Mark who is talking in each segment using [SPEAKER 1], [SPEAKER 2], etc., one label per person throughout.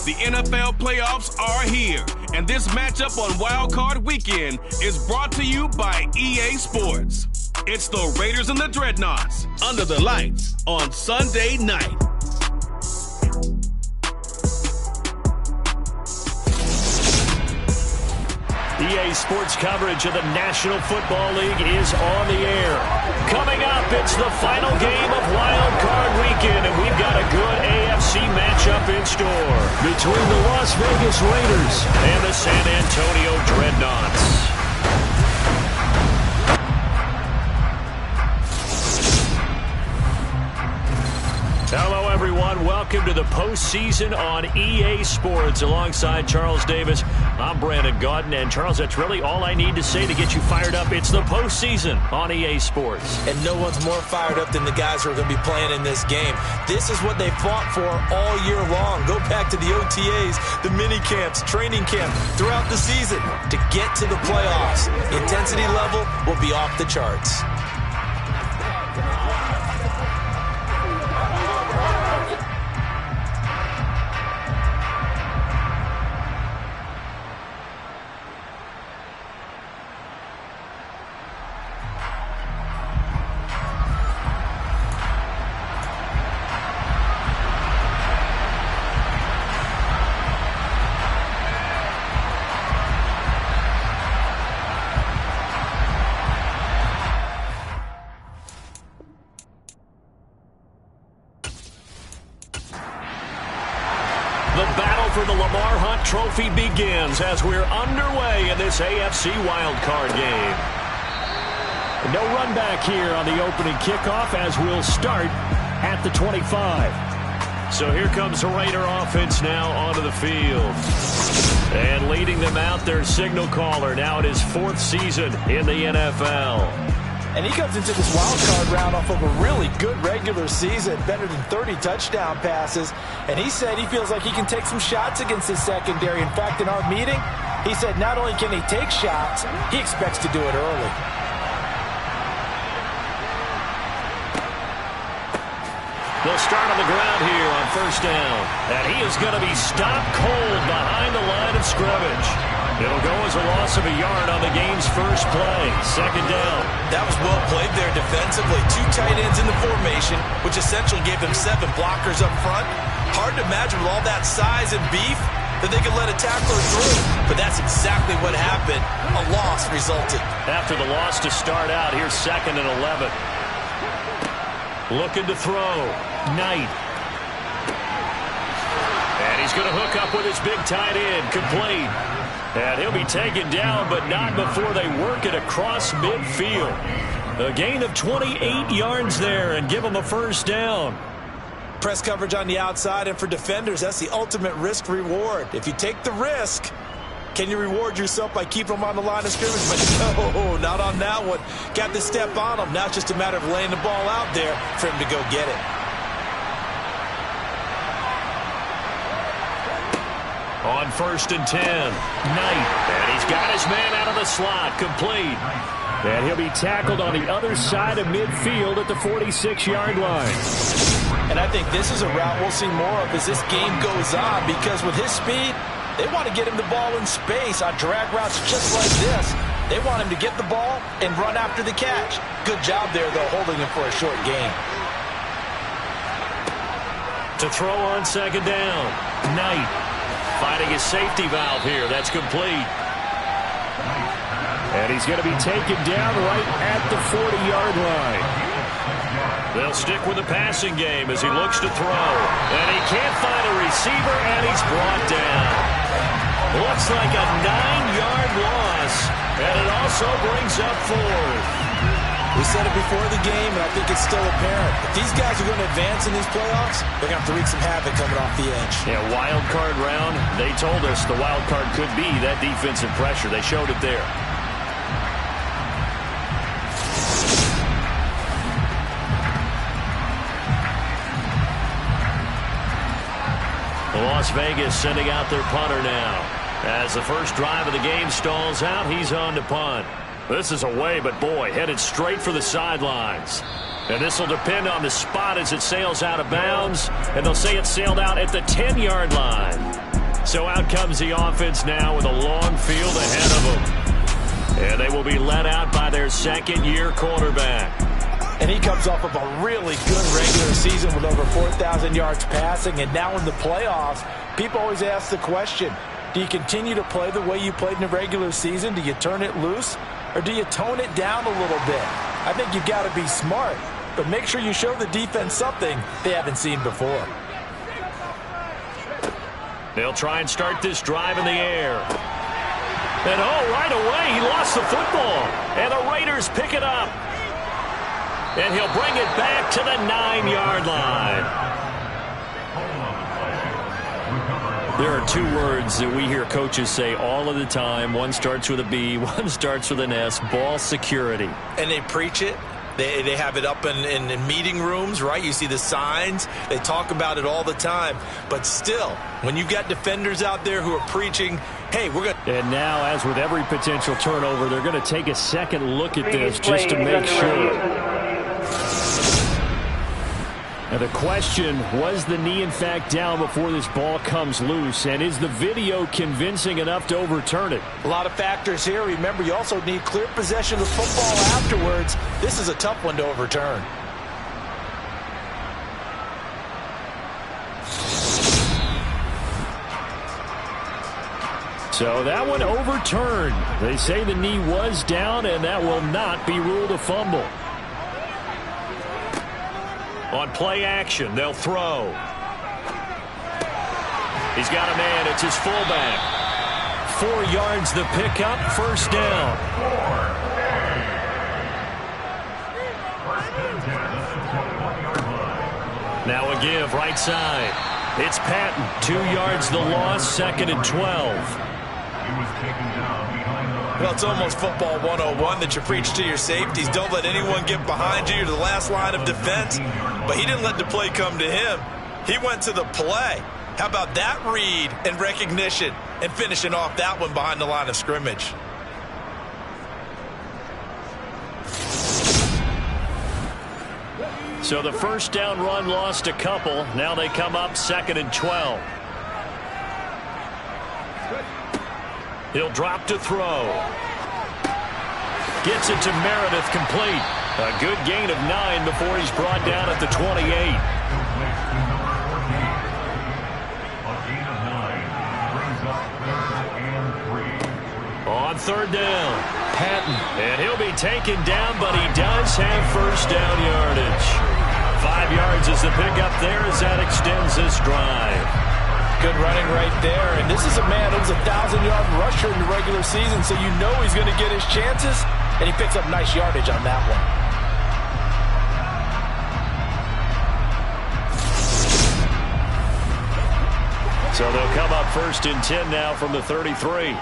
[SPEAKER 1] The NFL playoffs are here, and this matchup on Wild Card Weekend is brought to you by EA Sports. It's the Raiders and the Dreadnoughts under the lights on Sunday night.
[SPEAKER 2] EA Sports coverage of the National Football League is on the air. Coming up, it's the final game of Wild Card Weekend, and we've got a good AFC matchup in store between the Las Vegas Raiders and the San Antonio Dreadnoughts. Hello, everyone. Welcome to the postseason on EA Sports. Alongside Charles Davis, I'm Brandon Gaudin. And, Charles, that's really all I need to say to get you fired up. It's the postseason on EA Sports.
[SPEAKER 3] And no one's more fired up than the guys who are going to be playing in this game. This is what they fought for all year long. Go back to the OTAs, the mini camps, training camp, throughout the season to get to the playoffs. The intensity level will be off the charts.
[SPEAKER 2] Trophy begins as we're underway in this AFC wildcard game. No run back here on the opening kickoff as we'll start at the 25. So here comes the Raider offense now onto the field. And leading them out, their signal caller now in his 4th season in the NFL.
[SPEAKER 3] And he comes into this wild card round off of a really good regular season, better than 30 touchdown passes. And he said he feels like he can take some shots against his secondary. In fact, in our meeting, he said not only can he take shots, he expects to do it early.
[SPEAKER 2] They'll start on the ground here on 1st down. And he is going to be stopped cold behind the line of scrimmage. It'll go as a loss of a yard on the game's first play. 2nd down.
[SPEAKER 3] That was well played there defensively. 2 tight ends in the formation, which essentially gave them 7 blockers up front. Hard to imagine with all that size and beef that they could let a tackler through. But that's exactly what happened. A loss resulted.
[SPEAKER 2] After the loss to start out, here's 2nd and 11. Looking to throw. Knight. And he's going to hook up with his big tight end. Complete. And he'll be taken down, but not before they work it across midfield. A gain of 28 yards there and give them a 1st down.
[SPEAKER 3] Press coverage on the outside, and for defenders, that's the ultimate risk-reward. If you take the risk, can you reward yourself by keeping them on the line of scrimmage? But no, not on that one. Got to step on them. Now it's just a matter of laying the ball out there for him to go get it.
[SPEAKER 2] On 1st and 10, Knight. And he's got his man out of the slot, complete. And he'll be tackled on the other side of midfield at the 46-yard line.
[SPEAKER 3] And I think this is a route we'll see more of as this game goes on, because with his speed, they want to get him the ball in space on drag routes just like this. They want him to get the ball and run after the catch. Good job there, though, holding him for a short gain.
[SPEAKER 2] To throw on 2nd down, Knight. Finding his safety valve here. That's complete. And he's going to be taken down right at the 40-yard line. They'll stick with the passing game as he looks to throw. And he can't find a receiver, and he's brought down. Looks like a 9-yard loss, and it also brings up 4th.
[SPEAKER 3] We said it before the game, and I think it's still apparent. If these guys are going to advance in these playoffs, they're going to have to wreak some havoc coming off the edge.
[SPEAKER 2] Yeah, wild card round. They told us the wild card could be that defensive pressure. They showed it there. Las Vegas sending out their punter now. As the first drive of the game stalls out, he's on to punt. This is away, but boy, headed straight for the sidelines. And this will depend on the spot as it sails out of bounds. And they'll say it sailed out at the 10-yard line. So out comes the offense now with a long field ahead of them. And they will be led out by their second-year quarterback.
[SPEAKER 3] And he comes off of a really good regular season with over 4,000 yards passing. And now in the playoffs, people always ask the question, do you continue to play the way you played in the regular season? Do you turn it loose? Or do you tone it down a little bit? I think you've got to be smart, but make sure you show the defense something they haven't seen before.
[SPEAKER 2] They'll try and start this drive in the air. And oh, right away, he lost the football. And the Raiders pick it up. And he'll bring it back to the 9-yard line. There are two words that we hear coaches say all of the time. One starts with a B, one starts with an S, ball security.
[SPEAKER 3] And they preach it. They have it up in meeting rooms, right? You see the signs. They talk about it all the time. But still, when you've got defenders out there who are preaching, hey, we're going to...
[SPEAKER 2] And now, as with every potential turnover, they're going to take a second look at this just to make sure. Now the question, was the knee in fact down before this ball comes loose? And is the video convincing enough to overturn it?
[SPEAKER 3] A lot of factors here. Remember, you also need clear possession of the football afterwards. This is a tough one to overturn.
[SPEAKER 2] So that one overturned. They say the knee was down, and that will not be ruled a fumble. On play action, they'll throw. He's got a man. It's his fullback. 4 yards the pickup, first down. Now a give, right side. It's Patton. 2 yards the loss, second and 12.
[SPEAKER 3] Well, it's almost football 101 that you preach to your safeties. Don't let anyone get behind you. You're the last line of defense. But he didn't let the play come to him. He went to the play. How about that read and recognition and finishing off that one behind the line of scrimmage?
[SPEAKER 2] So the first down run lost a couple. Now they come up second and 12. He'll drop to throw. Gets it to Meredith, complete. A good gain of 9 before he's brought down at the 28. On third down, Patton. And he'll be taken down, but he does have first down yardage. 5 yards is the pickup there as that extends this drive.
[SPEAKER 3] Good running right there. And this is a man who was a 1,000-yard rusher in the regular season, so you know he's going to get his chances, and he picks up nice yardage on that one.
[SPEAKER 2] So they'll come up first and 10 now from the 33.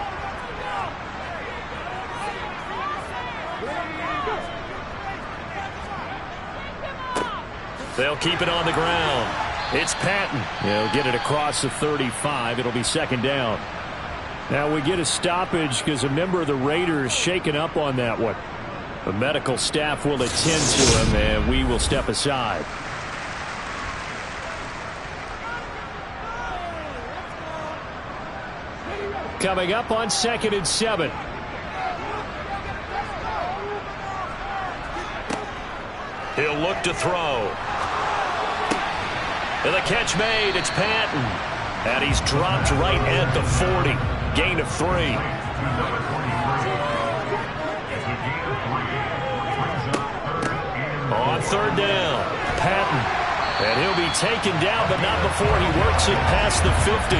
[SPEAKER 2] They'll keep it on the ground. It's Patton. He'll get it across the 35. It'll be second down. Now we get a stoppage because a member of the Raiders shaken up on that one. The medical staff will attend to him, and we will step aside. Coming up on second and 7. He'll look to throw. And the catch made. It's Patton. And he's dropped right at the 40. Gain of 3. On third down, Patton. And he'll be taken down, but not before he works it past the 50.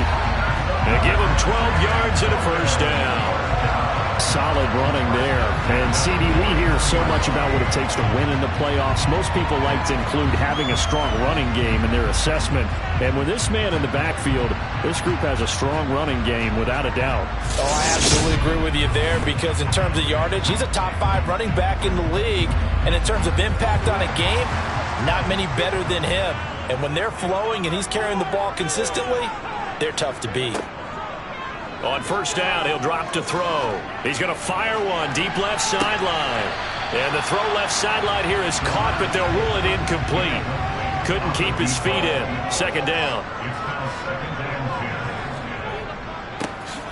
[SPEAKER 2] They give him 12 yards and a first down. Solid running there. And, CD, we hear so much about what it takes to win in the playoffs. Most people like to include having a strong running game in their assessment. And with this man in the backfield, this group has a strong running game without a doubt.
[SPEAKER 3] Oh, I absolutely agree with you there, because in terms of yardage, he's a top 5 running back in the league. And in terms of impact on a game, not many better than him. And when they're flowing and he's carrying the ball consistently, they're tough to beat.
[SPEAKER 2] On first down, he'll drop to throw. He's going to fire one deep left sideline. And the throw left sideline here is caught, but they'll rule it incomplete. Couldn't keep his feet in. Second down.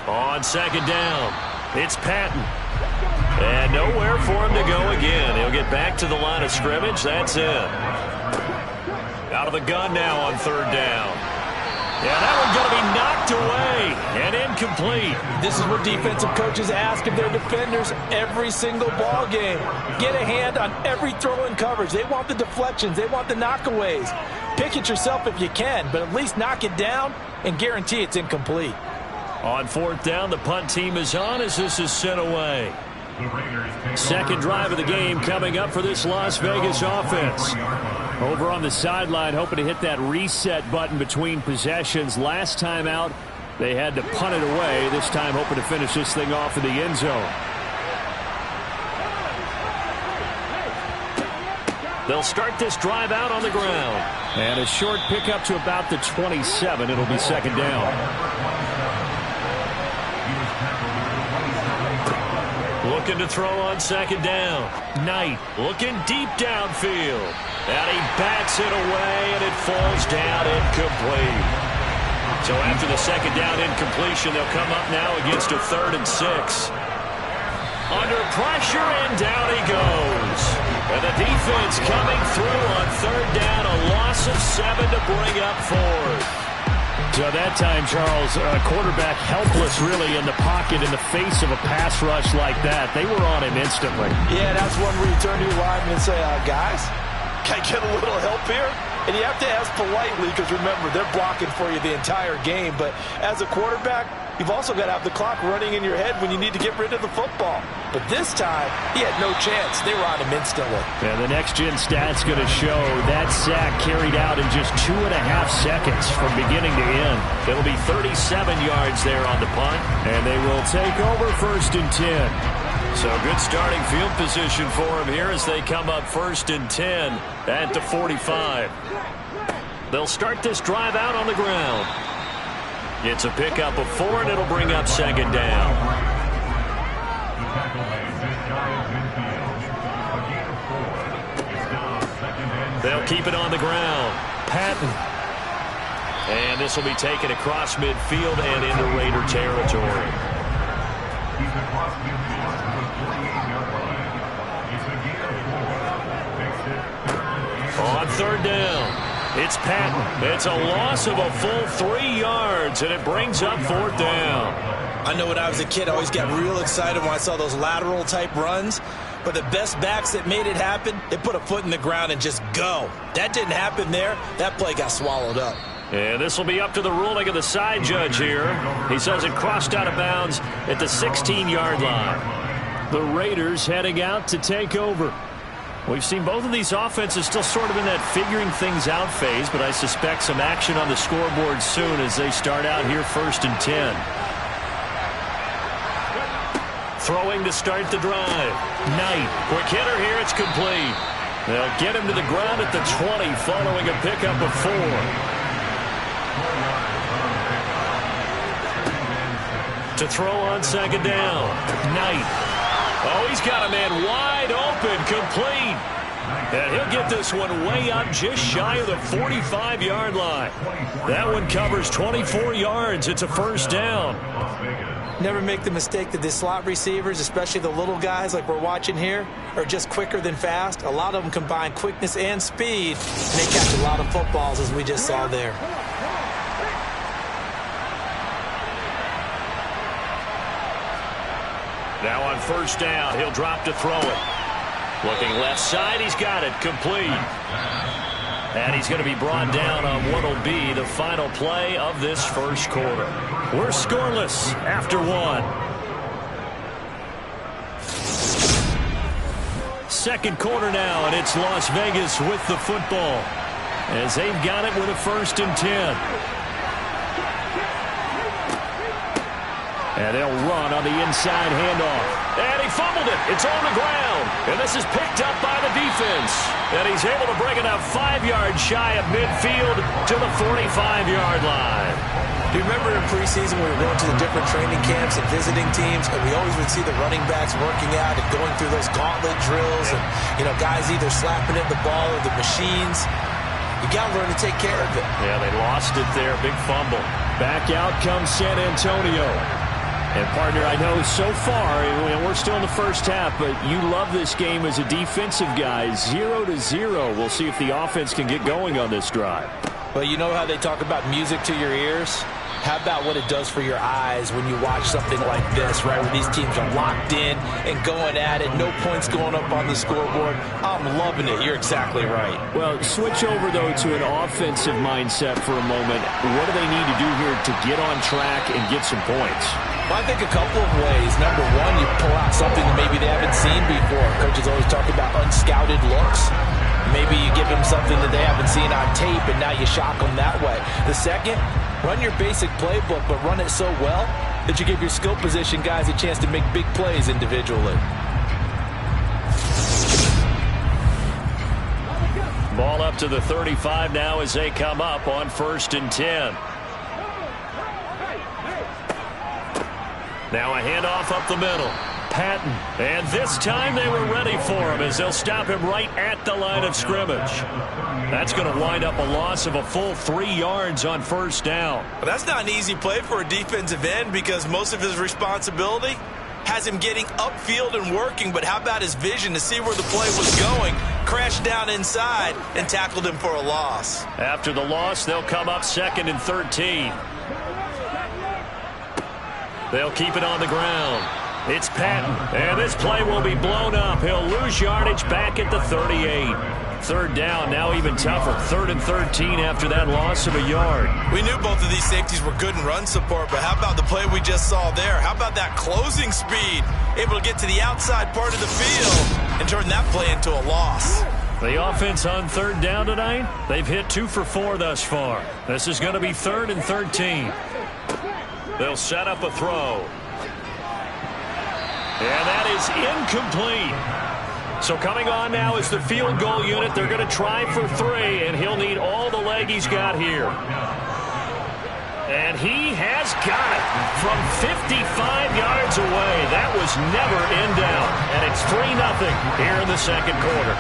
[SPEAKER 2] On second down, it's Patton. And nowhere for him to go again. He'll get back to the line of scrimmage. That's it. Out of the gun now on third down. Yeah, that one's going to be knocked away and incomplete.
[SPEAKER 3] This is what defensive coaches ask of their defenders every single ball game. Get a hand on every throw in coverage. They want the deflections. They want the knockaways. Pick it yourself if you can, but at least knock it down and guarantee it's incomplete.
[SPEAKER 2] On fourth down, the punt team is on as this is sent away. Second drive of the game coming up for this Las Vegas offense. Over on the sideline, hoping to hit that reset button between possessions. Last time out, they had to punt it away. This time, hoping to finish this thing off in the end zone. They'll start this drive out on the ground. And a short pickup to about the 27. It'll be second down. Looking to throw on second down. Knight looking deep downfield. And he bats it away, and it falls down incomplete. So after the second down incompletion, they'll come up now against a 3rd and 6. Under pressure, and down he goes. And the defense coming through on third down. A loss of 7 to bring up 4th. So that time, Charles, quarterback helpless really in the pocket in the face of a pass rush like that. They were on him instantly.
[SPEAKER 3] Yeah, that's one where you turn to your lineman and say, guys, can I get a little help here? And you have to ask politely because, remember, they're blocking for you the entire game. But as a quarterback, you've also got to have the clock running in your head when you need to get rid of the football. But this time, he had no chance. They were on him instantly.
[SPEAKER 2] Yeah, the next-gen stat's going to show that sack carried out in just 2.5 seconds from beginning to end. It'll be 37 yards there on the punt, and they will take over 1st and 10. So good starting field position for him here as they come up 1st and 10 at the 45. They'll start this drive out on the ground. It's a pickup of 4, and it'll bring up second down. They'll keep it on the ground. Patton. And this will be taken across midfield and into Raider territory. On third down, it's Patton. It's a loss of a full 3 yards, and it brings up 4th down.
[SPEAKER 3] I know when I was a kid, I always got real excited when I saw those lateral-type runs. But the best backs that made it happen, they put a foot in the ground and just go. That didn't happen there. That play got swallowed up.
[SPEAKER 2] And this will be up to the ruling of the side judge here. He says it crossed out of bounds at the 16-yard line. The Raiders heading out to take over. We've seen both of these offenses still sort of in that figuring things out phase, but I suspect some action on the scoreboard soon as they start out here 1st and 10. Throwing to start the drive. Knight, quick hitter here, it's complete. They'll get him to the ground at the 20 following a pickup of 4. To throw on second down. Knight. Oh, he's got a man wide open, complete. And he'll get this one way up just shy of the 45-yard line. That one covers 24 yards. It's a 1st down.
[SPEAKER 3] Never make the mistake that the slot receivers, especially the little guys like we're watching here, are just quicker than fast. A lot of them combine quickness and speed, and they catch a lot of footballs, as we just saw there.
[SPEAKER 2] Now on 1st down, he'll drop to throw it. Looking left side, he's got it, complete. And he's going to be brought down on what will be the final play of this 1st quarter. We're scoreless after 1. Second quarter now, and it's Las Vegas with the football as they've got it with a 1st and 10. And they'll run on the inside handoff. And he fumbled it. It's on the ground. And this is picked up by the defense. And he's able to bring it up 5 yards shy of midfield to the 45-yard line.
[SPEAKER 3] Do you remember in preseason we were going to the different training camps and visiting teams, and we always would see the running backs working out and going through those gauntlet drills and, guys either slapping at the ball or the machines. You got to learn to take care of it.
[SPEAKER 2] Yeah, they lost it there. Big fumble. Back out comes San Antonio. And, partner, I know so far, we're still in the first half, but you love this game as a defensive guy. 0-0. We'll see if the offense can get going on this drive.
[SPEAKER 3] Well, you know how they talk about music to your ears? How about what it does for your eyes when you watch something like this, right, where these teams are locked in and going at it, no points going up on the scoreboard? I'm loving it. You're exactly right.
[SPEAKER 2] Well, switch over, though, to an offensive mindset for a moment. What do they need to do here to get on track and get some points?
[SPEAKER 3] Well, I think a couple of ways. Number one, you pull out something that maybe they haven't seen before. Coaches always talk about unscouted looks. Maybe you give them something that they haven't seen on tape, and now you shock them that way. The second, run your basic playbook, but run it so well that you give your skill position guys a chance to make big plays individually.
[SPEAKER 2] Ball up to the 35 now as they come up on 1st and 10. Now a handoff up the middle. Patton. And this time they were ready for him as they'll stop him right at the line of scrimmage. That's going to wind up a loss of a full 3 yards on 1st down.
[SPEAKER 3] Well, that's not an easy play for a defensive end because most of his responsibility has him getting upfield and working, but how about his vision to see where the play was going, crashed down inside, and tackled him for a loss.
[SPEAKER 2] After the loss, they'll come up 2nd and 13. They'll keep it on the ground. It's Patton, and this play will be blown up. He'll lose yardage back at the 38. 3rd down, now even tougher. 3rd and 13 after that loss of a yard.
[SPEAKER 3] We knew both of these safeties were good in run support, but how about the play we just saw there? How about that closing speed? Able to get to the outside part of the field and turn that play into a loss.
[SPEAKER 2] The offense on 3rd down tonight, they've hit 2 for 4 thus far. This is going to be 3rd and 13. They'll set up a throw. And that is incomplete. So coming on now is the field goal unit. They're going to try for 3, and he'll need all the leg he's got here. And he has got it from 55 yards away. That was never in doubt. And it's 3-0 here in the 2nd quarter.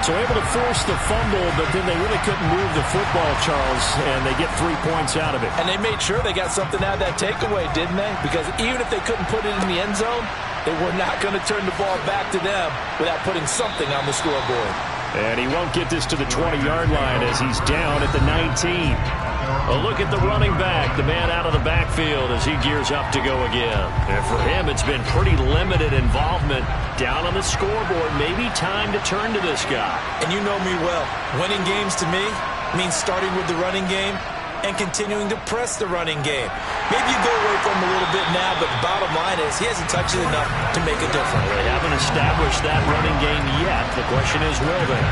[SPEAKER 2] So able to force the fumble, but then they really couldn't move the football, Charles, and they get 3 points out of it.
[SPEAKER 3] And they made sure they got something out of that takeaway, didn't they? Because even if they couldn't put it in the end zone, they were not going to turn the ball back to them without putting something on the scoreboard.
[SPEAKER 2] And he won't get this to the 20-yard line as he's down at the 19. A look at the running back, the man out of the backfield as he gears up to go again. And for him, it's been pretty limited involvement down on the scoreboard. Maybe time to turn to this guy.
[SPEAKER 3] And you know me well. Winning games to me means starting with the running game and continuing to press the running game. Maybe you go away from him a little bit now, but the bottom line is he hasn't touched it enough to make a difference.
[SPEAKER 2] They haven't established that running game yet. The question is, will they?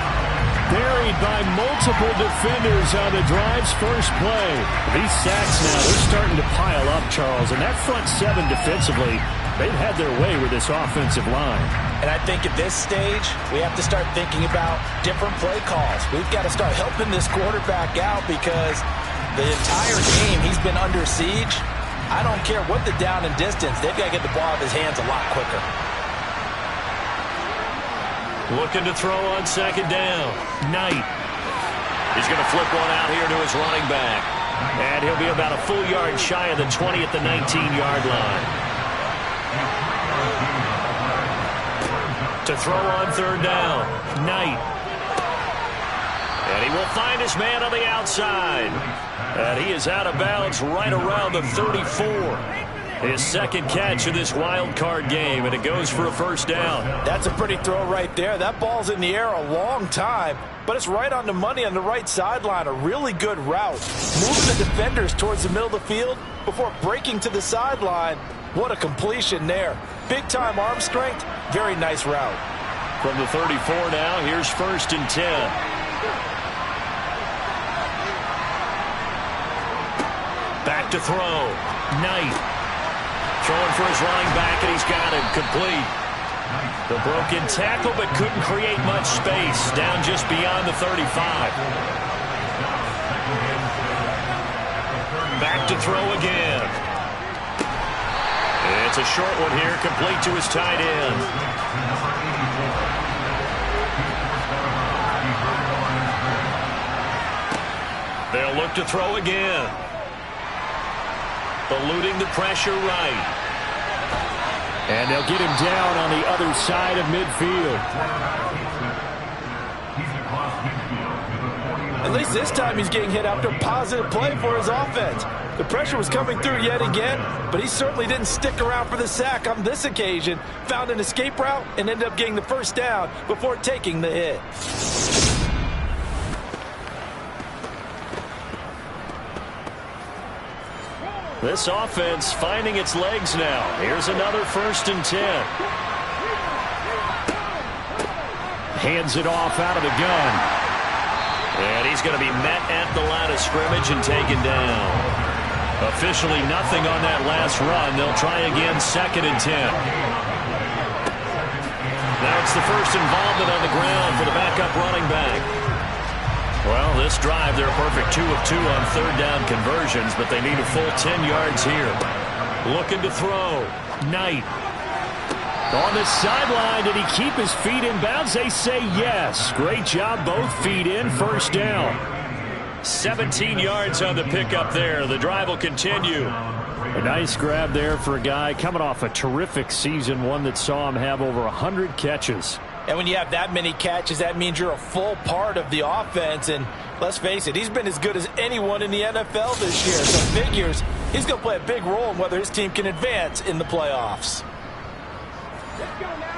[SPEAKER 2] Buried by multiple defenders on the drive's first play. These sacks now, they're starting to pile up, Charles. And that front 7 defensively, they've had their way with this offensive line.
[SPEAKER 3] And I think at this stage, we have to start thinking about different play calls. We've got to start helping this quarterback out because the entire game he's been under siege. I don't care what the down and distance, they've got to get the ball out of his hands a lot quicker.
[SPEAKER 2] Looking to throw on 2nd down. Knight. He's going to flip one out here to his running back. And he'll be about a full yard shy of the 20 at the 19-yard line. To throw on 3rd down. Knight. And he will find his man on the outside. And he is out of bounds right around the 34. His 2nd catch of this wild card game, and it goes for a 1st down.
[SPEAKER 3] That's a pretty throw right there. That ball's in the air a long time, but it's right on the money on the right sideline. A really good route. Moving the defenders towards the middle of the field before breaking to the sideline. What a completion there. Big-time arm strength. Very nice route.
[SPEAKER 2] From the 34 now, here's 1st and 10. Back to throw. Knight. Throwing for his running back, and he's got him complete. The broken tackle, but couldn't create much space. Down just beyond the 35. Back to throw again. It's a short one here, complete to his tight end. They'll look to throw again. Eluding the pressure right. And they'll get him down on the other side of midfield.
[SPEAKER 3] At least this time he's getting hit after a positive play for his offense. The pressure was coming through yet again, but he certainly didn't stick around for the sack on this occasion. Found an escape route and ended up getting the first down before taking the hit.
[SPEAKER 2] This offense finding its legs now. Here's another 1st and 10. Hands it off out of the gun. And he's going to be met at the line of scrimmage and taken down. Officially nothing on that last run. They'll try again, 2nd and 10. Now it's the first involvement on the ground for the backup running back. Well, this drive, they're a perfect 2 of 2 on 3rd down conversions, but they need a full 10 yards here. Looking to throw. Knight. On the sideline, did he keep his feet in bounds? They say yes. Great job, both feet in, 1st down. 17 yards on the pickup there. The drive will continue. A nice grab there for a guy coming off a terrific season, one that saw him have over 100 catches.
[SPEAKER 3] And when you have that many catches, that means you're a full part of the offense. And let's face it, he's been as good as anyone in the NFL this year. So figures he's going to play a big role in whether his team can advance in the playoffs.
[SPEAKER 4] Let's go now.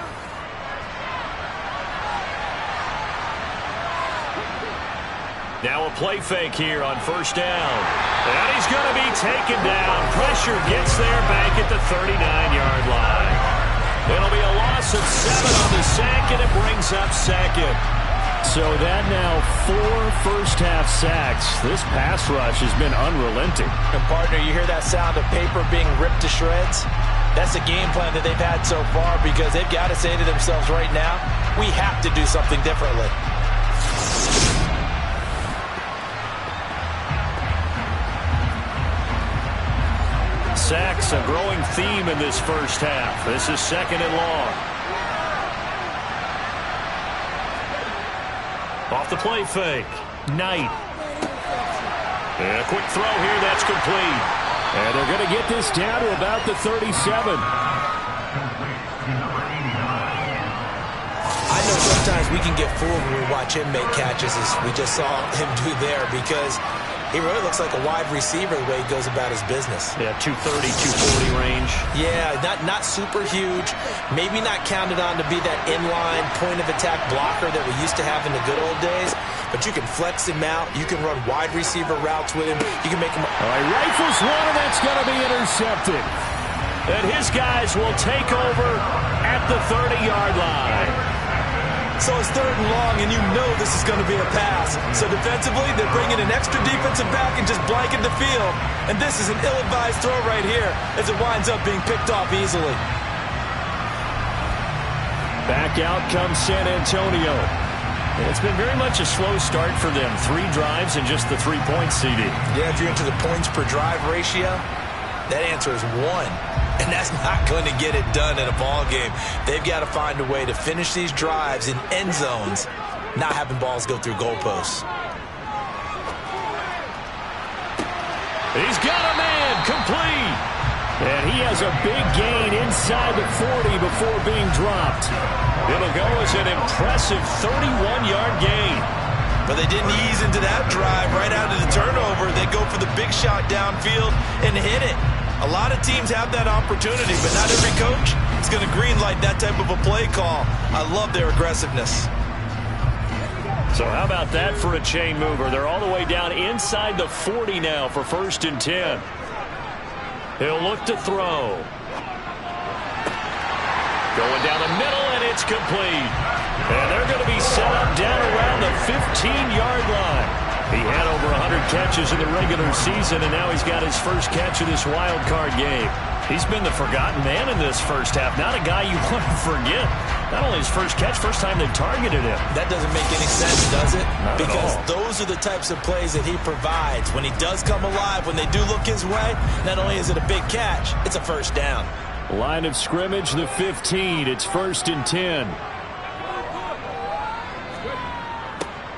[SPEAKER 2] Now a play fake here on 1st down. And he's going to be taken down. Pressure gets there back at the 39-yard line. It'll be a loss of 7 on the sack, and it brings up 2nd. So that now 4 first-half sacks. This pass rush has been unrelenting.
[SPEAKER 3] And partner, you hear that sound of paper being ripped to shreds? That's the game plan that they've had so far because they've got to say to themselves right now, we have to do something differently.
[SPEAKER 2] Sacks, a growing theme in this first half. This is 2nd and long. Off the play fake. Knight. And a quick throw here, that's complete. And they're going to get this down to about the 37.
[SPEAKER 3] I know sometimes we can get fooled when we watch him make catches as we just saw him do there because he really looks like a wide receiver the way he goes about his business.
[SPEAKER 2] Yeah, 230, 240 range.
[SPEAKER 3] Yeah, not super huge. Maybe not counted on to be that inline point-of-attack blocker that we used to have in the good old days. But you can flex him out. You can run wide receiver routes with him. You can make him...
[SPEAKER 2] All right, rifles one, and that's going to be intercepted. And his guys will take over at the 30-yard line.
[SPEAKER 3] So it's 3rd and long, and you know this is going to be a pass. So defensively, they're bringing an extra defensive back and just blanket the field. And this is an ill-advised throw right here as it winds up being picked off easily.
[SPEAKER 2] Back out comes San Antonio. And it's been very much a slow start for them. 3 drives and just the 3-point CD.
[SPEAKER 3] Yeah, if you're into the points per drive ratio, that answer is 1. And that's not going to get it done in a ball game. They've got to find a way to finish these drives in end zones, not having balls go through goalposts.
[SPEAKER 2] He's got a man, complete. And he has a big gain inside the 40 before being dropped. It'll go as an impressive 31-yard gain.
[SPEAKER 3] But they didn't ease into that drive right out of the turnover. They go for the big shot downfield and hit it. A lot of teams have that opportunity, but not every coach is going to greenlight that type of a play call. I love their aggressiveness.
[SPEAKER 2] So how about that for a chain mover? They're all the way down inside the 40 now for 1st and 10. He'll look to throw. Going down the middle, and it's complete. And they're going to be set up down around the 15-yard line. He had over 100 catches in the regular season, and now he's got his first catch of this wild card game. He's been the forgotten man in this first half. Not a guy you want to forget. Not only his first catch, first time they targeted him.
[SPEAKER 3] That doesn't make any sense, does it?
[SPEAKER 2] Not
[SPEAKER 3] because
[SPEAKER 2] at all.
[SPEAKER 3] Those are the types of plays that he provides. When he does come alive, when they do look his way, not only is it a big catch, it's a first down.
[SPEAKER 2] Line of scrimmage, the 15. It's 1st and 10.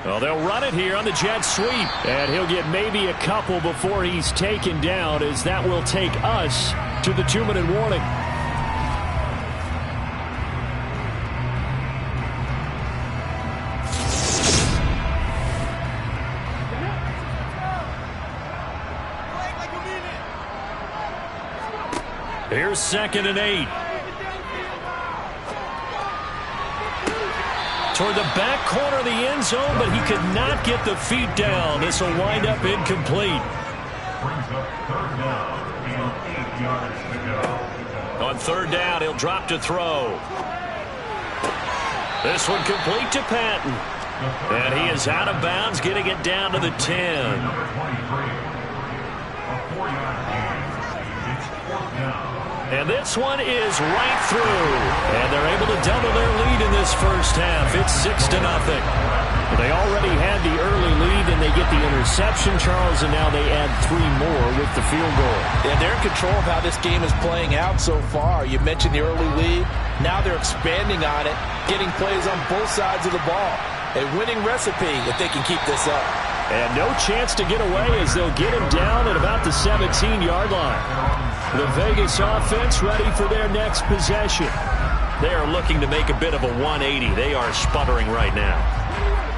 [SPEAKER 2] Well, they'll run it here on the jet sweep. And he'll get maybe a couple before he's taken down, as that will take us to the 2-minute warning. Here's 2nd and 8. Toward the back corner of the end zone, but he could not get the feet down. This will wind up incomplete.
[SPEAKER 5] Brings up 3rd down and 8 yards to go.
[SPEAKER 2] On 3rd down, he'll drop to throw. This one complete to Patton. And he is out of bounds, getting it down to the 10.
[SPEAKER 5] Number 23. A 4-yard gain. It's 4th down.
[SPEAKER 2] And this one is right through. And they're able to double their lead in this first half. It's 6-0. They already had the early lead, and they get the interception, Charles, and now they add 3 more with the field goal.
[SPEAKER 3] Yeah, they're in control of how this game is playing out so far. You mentioned the early lead. Now they're expanding on it, getting plays on both sides of the ball. A winning recipe if they can keep this up.
[SPEAKER 2] And no chance to get away, as they'll get him down at about the 17-yard line. The Vegas offense ready for their next possession. They are looking to make a bit of a 180. They are sputtering right now.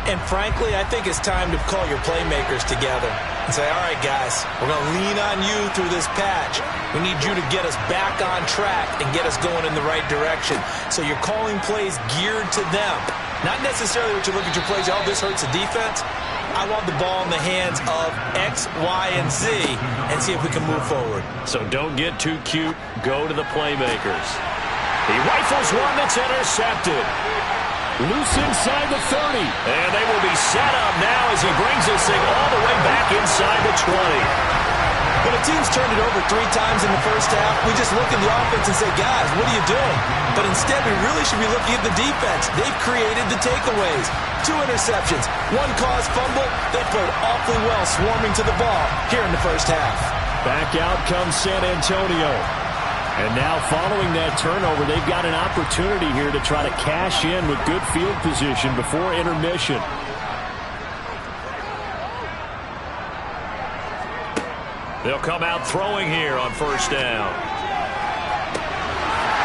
[SPEAKER 3] And frankly, I think it's time to call your playmakers together and say, all right, guys, we're going to lean on you through this patch. We need you to get us back on track and get us going in the right direction. So you're calling plays geared to them. Not necessarily what you look at your plays, oh, this hurts the defense. I want the ball in the hands of X, Y, and Z and see if we can move forward.
[SPEAKER 2] So don't get too cute. Go to the playmakers. He rifles one that's intercepted. Loose inside the 30. And they will be set up now as he brings this thing all the way back inside the 20.
[SPEAKER 3] When a team's turned it over 3 times in the first half, we just look at the offense and say, guys, what are you doing? But instead, we really should be looking at the defense. They've created the takeaways. 2 interceptions, 1 caused fumble. They played awfully well swarming to the ball here in the first half.
[SPEAKER 2] Back out comes San Antonio. And now following that turnover, they've got an opportunity here to try to cash in with good field position before intermission. They'll come out throwing here on 1st down.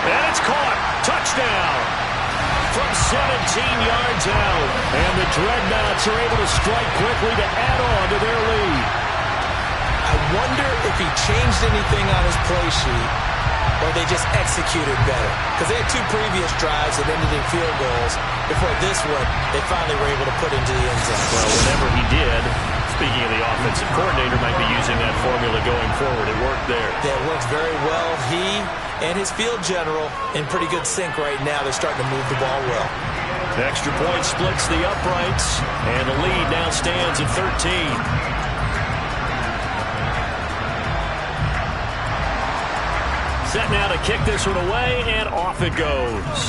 [SPEAKER 2] And it's caught. Touchdown. From 17 yards out. And the Dreadnoughts are able to strike quickly to add on to their lead.
[SPEAKER 3] I wonder if he changed anything on his play sheet or they just executed better. Because they had 2 previous drives that ended in field goals. Before this one, they finally were able to put into the end zone.
[SPEAKER 2] Well, whenever he did, speaking of the offensive coordinator, might be using that formula going forward. It worked there.
[SPEAKER 3] Yeah, it works very well. He and his field general in pretty good sync right now. They're starting to move the ball well.
[SPEAKER 2] The extra point splits the uprights, and the lead now stands at 13. Set now to kick this one away, and off it goes.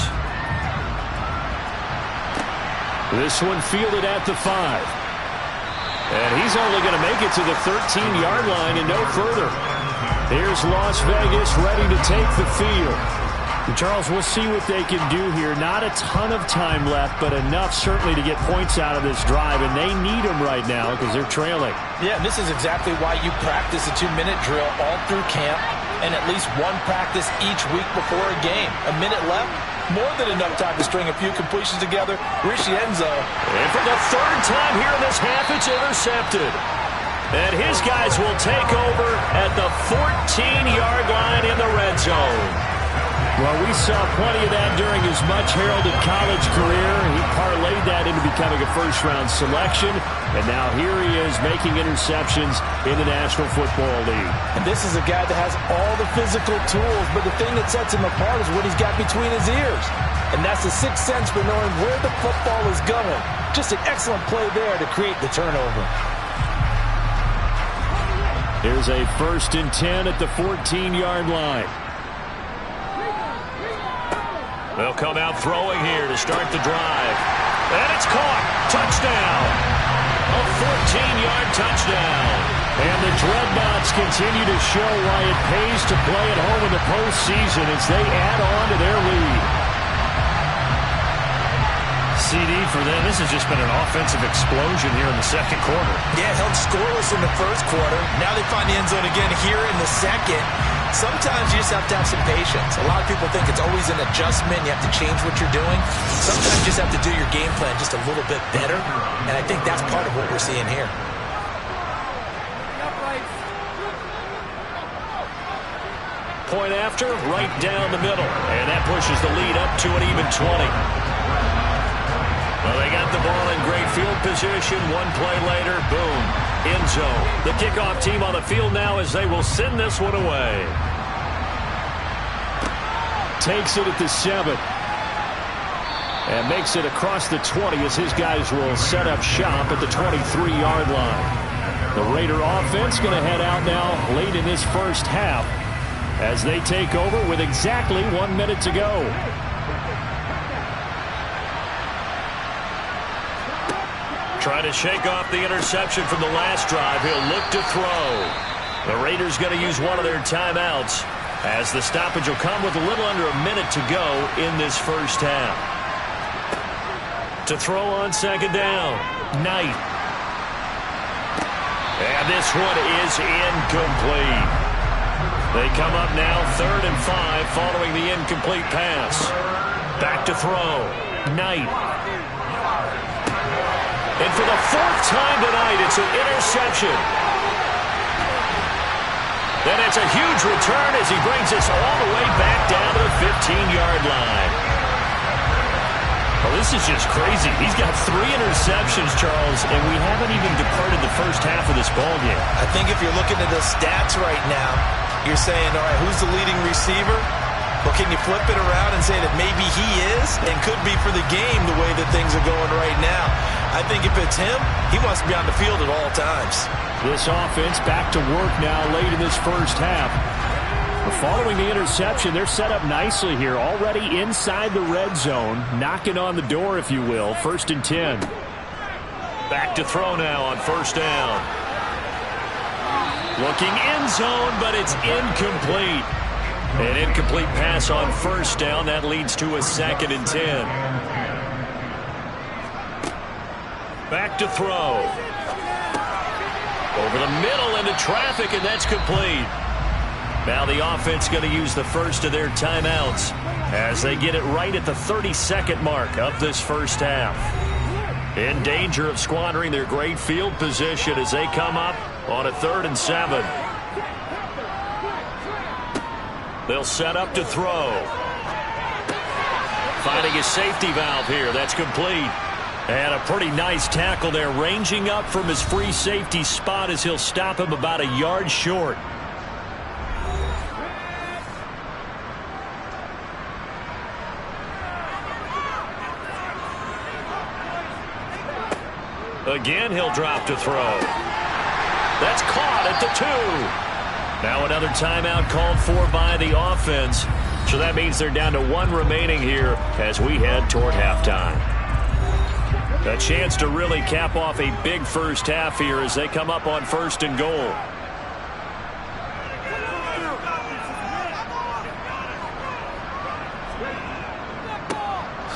[SPEAKER 2] This one fielded at the 5. And he's only going to make it to the 13-yard line and no further. Here's Las Vegas ready to take the field. And Charles, we'll see what they can do here. Not a ton of time left, but enough certainly to get points out of this drive, and they need them right now because they're trailing.
[SPEAKER 3] Yeah, this is exactly why you practice a 2-minute drill all through camp and at least 1 practice each week before a game. A minute left, more than enough time to string a few completions together, reach the end zone.
[SPEAKER 2] And for the 3rd time here in this half, it's intercepted. And his guys will take over at the 14-yard line in the red zone. Well, we saw plenty of that during his much-heralded college career. He parlayed that into becoming a first-round selection. And now here he is making interceptions in the National Football League.
[SPEAKER 3] And this is a guy that has all the physical tools, but the thing that sets him apart is what he's got between his ears. And that's the 6th sense for knowing where the football is going. Just an excellent play there to create the turnover.
[SPEAKER 2] Here's a 1st and 10 at the 14-yard line. They'll come out throwing here to start the drive. And it's caught. Touchdown. A 14-yard touchdown. And the Dreadnoughts continue to show why it pays to play at home in the postseason as they add on to their lead.
[SPEAKER 6] CD for them, this has just been an offensive explosion here in the second quarter.
[SPEAKER 3] Yeah, held scoreless in the first quarter. Now they find the end zone again here in the second. Sometimes you just have to have some patience. A lot of people think it's always an adjustment. You have to change what you're doing. Sometimes you just have to do your game plan just a little bit better. And I think that's part of what we're seeing here.
[SPEAKER 2] Point after, right down the middle. And that pushes the lead up to an even 20. Well, they got the ball in great field position. One play later, boom, end zone. The kickoff team on the field now as they will send this one away. Takes it at the 7. And makes it across the 20 as his guys will set up shop at the 23-yard line. The Raider offense going to head out now late in this first half as they take over with exactly 1 minute to go. Trying to shake off the interception from the last drive. He'll look to throw. The Raiders going to use one of their timeouts as the stoppage will come with a little under a minute to go in this first half. To throw on second down. Knight. And this one is incomplete. They come up now 3rd and 5 following the incomplete pass. Back to throw. Knight. And for the 4th time tonight, it's an interception. Then it's a huge return as he brings us all the way back down to the 15-yard line. Well, this is just crazy. He's got 3 interceptions, Charles, and we haven't even departed the first half of this ballgame.
[SPEAKER 3] I think if you're looking at the stats right now, you're saying, all right, who's the leading receiver? Well, can you flip it around and say that maybe he is and could be for the game the way that things are going right now? I think if it's him, he wants to be on the field at all times.
[SPEAKER 2] This offense back to work now late in this first half. Following the interception, they're set up nicely here, already inside the red zone, knocking on the door, if you will. 1st and 10. Back to throw now on 1st down. Looking end zone, but it's incomplete. An incomplete pass on 1st down. That leads to a 2nd and 10. Back to throw. Over the middle into traffic, and that's complete. Now the offense going to use the first of their timeouts as they get it right at the 32nd mark of this first half. In danger of squandering their great field position as they come up on a 3rd and 7. They'll set up to throw. Finding a safety valve here. That's complete. And a pretty nice tackle there, ranging up from his free safety spot as he'll stop him about a yard short. Again, he'll drop to throw. That's caught at the 2. Now another timeout called for by the offense. So that means they're down to 1 remaining here as we head toward halftime. A chance to really cap off a big first half here as they come up on 1st and goal.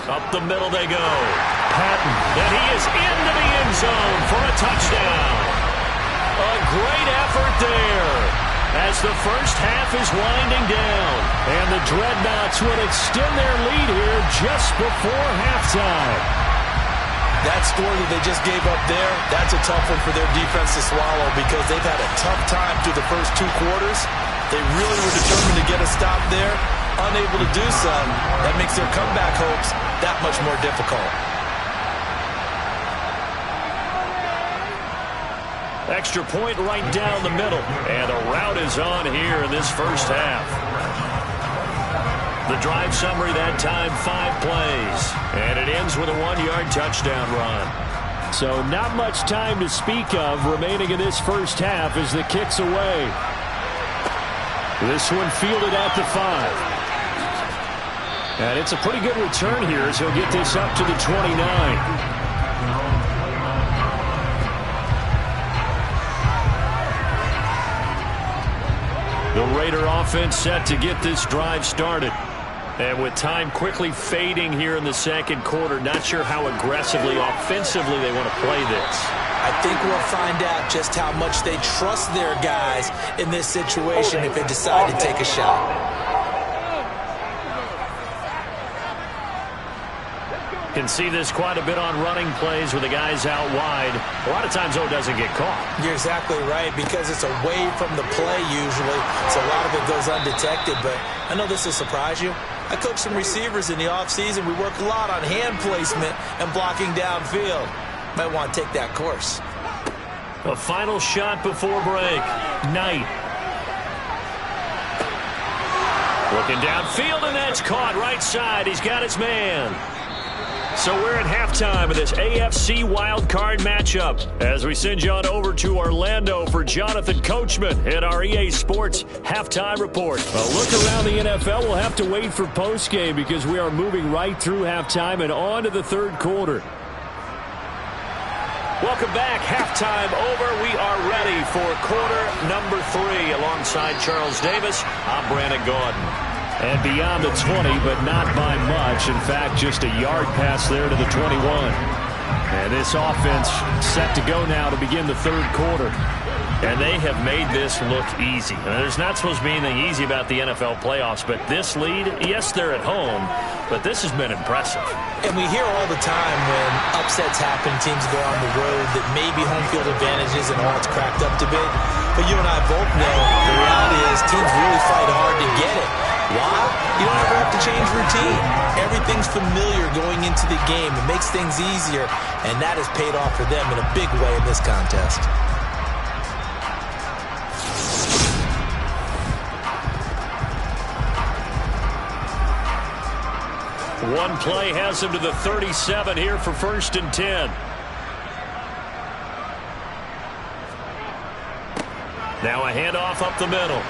[SPEAKER 2] Up the middle they go. Patton. And he is into the end zone for a touchdown. A great effort there as the first half is winding down. And the Dreadnoughts will extend their lead here just before halftime.
[SPEAKER 3] That score that they just gave up there, that's a tough one for their defense to swallow because they've had a tough time through the first 2 quarters. They really were determined to get a stop there. Unable to do so, that makes their comeback hopes that much more difficult.
[SPEAKER 2] Extra point right down the middle. And the route is on here in this first half. The drive summary that time, 5 plays. And it ends with a 1-yard touchdown run. So not much time to speak of remaining in this first half as the kick's away. This one fielded at the 5. And it's a pretty good return here as he'll get this up to the 29. The Raider offense set to get this drive started. And with time quickly fading here in the second quarter, not sure how aggressively, offensively they want to play this.
[SPEAKER 3] I think we'll find out just how much they trust their guys in this situation if they decide to take a shot.
[SPEAKER 2] Can see this quite a bit on running plays with the guys out wide. A lot of times, though, it doesn't get caught.
[SPEAKER 3] You're exactly right, because it's away from the play usually, so a lot of it goes undetected. But I know this will surprise you. I coach some receivers in the offseason. We work a lot on hand placement and blocking downfield. Might want to take that course.
[SPEAKER 2] A final shot before break. Knight. Looking downfield, and that's caught right side. He's got his man. So we're at halftime of this AFC wildcard matchup as we send you on over to Orlando for Jonathan Coachman at our EA Sports Halftime Report. A look around the NFL. We'll have to wait for postgame because we are moving right through halftime and on to the third quarter. Welcome back. Halftime over. We are ready for quarter number 3 alongside Charles Davis. I'm Brandon Gaudin. And beyond the 20, but not by much. In fact, just a yard pass there to the 21. And this offense set to go now to begin the third quarter. And they have made this look easy. I mean, there's not supposed to be anything easy about the NFL playoffs, but this lead, yes, they're at home, but this has been impressive.
[SPEAKER 3] And we hear all the time when upsets happen, teams go on the road, that maybe home field advantages and all it's cracked up to be. But you and I both know the reality is teams really fight hard to get it. Why? You don't ever have to change routine. Everything's familiar going into the game. It makes things easier, and that has paid off for them in a big way in this contest.
[SPEAKER 2] One play has him to the 37 here for 1st and 10. Now a handoff up the middle.